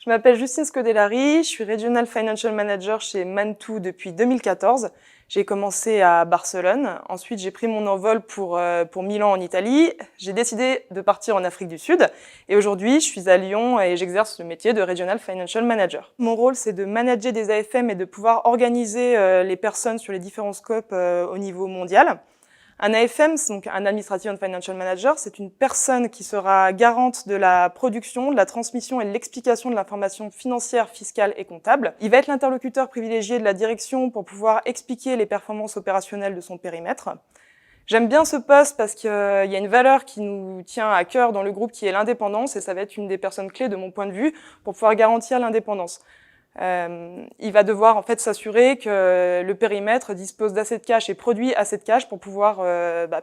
Je m'appelle Justine Scodellari, je suis Regional Financial Manager chez Mantoux depuis 2014. J'ai commencé à Barcelone, ensuite j'ai pris mon envol pour Milan en Italie. J'ai décidé de partir en Afrique du Sud et aujourd'hui je suis à Lyon et j'exerce le métier de Regional Financial Manager. Mon rôle c'est de manager des AFM et de pouvoir organiser les personnes sur les différents scopes au niveau mondial. Un AFM, donc un Administrative and Financial Manager, c'est une personne qui sera garante de la production, de la transmission et de l'explication de l'information financière, fiscale et comptable. Il va être l'interlocuteur privilégié de la direction pour pouvoir expliquer les performances opérationnelles de son périmètre. J'aime bien ce poste parce qu'il y a une valeur qui nous tient à cœur dans le groupe qui est l'indépendance et ça va être une des personnes clés de mon point de vue pour pouvoir garantir l'indépendance. Il va devoir en fait s'assurer que le périmètre dispose d'assez de cash et produit assez de cash pour pouvoir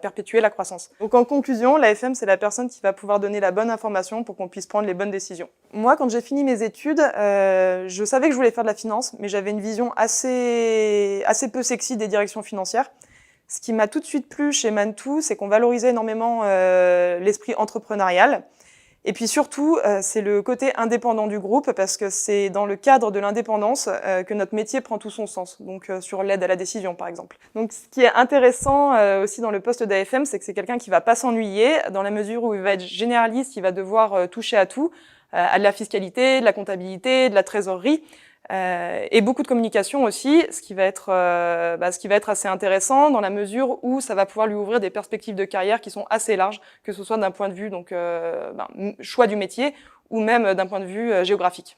perpétuer la croissance. Donc en conclusion, l'AFM c'est la personne qui va pouvoir donner la bonne information pour qu'on puisse prendre les bonnes décisions. Moi, quand j'ai fini mes études, je savais que je voulais faire de la finance, mais j'avais une vision assez peu sexy des directions financières. Ce qui m'a tout de suite plu chez Mantoux, c'est qu'on valorisait énormément l'esprit entrepreneurial. Et puis surtout, c'est le côté indépendant du groupe parce que c'est dans le cadre de l'indépendance que notre métier prend tout son sens, donc sur l'aide à la décision par exemple. Donc ce qui est intéressant aussi dans le poste d'AFM, c'est que c'est quelqu'un qui va pas s'ennuyer dans la mesure où il va être généraliste, il va devoir toucher à tout, à de la fiscalité, de la comptabilité, de la trésorerie. Et beaucoup de communication aussi, ce qui va être assez intéressant dans la mesure où ça va pouvoir lui ouvrir des perspectives de carrière qui sont assez larges, que ce soit d'un point de vue choix du métier ou même d'un point de vue géographique.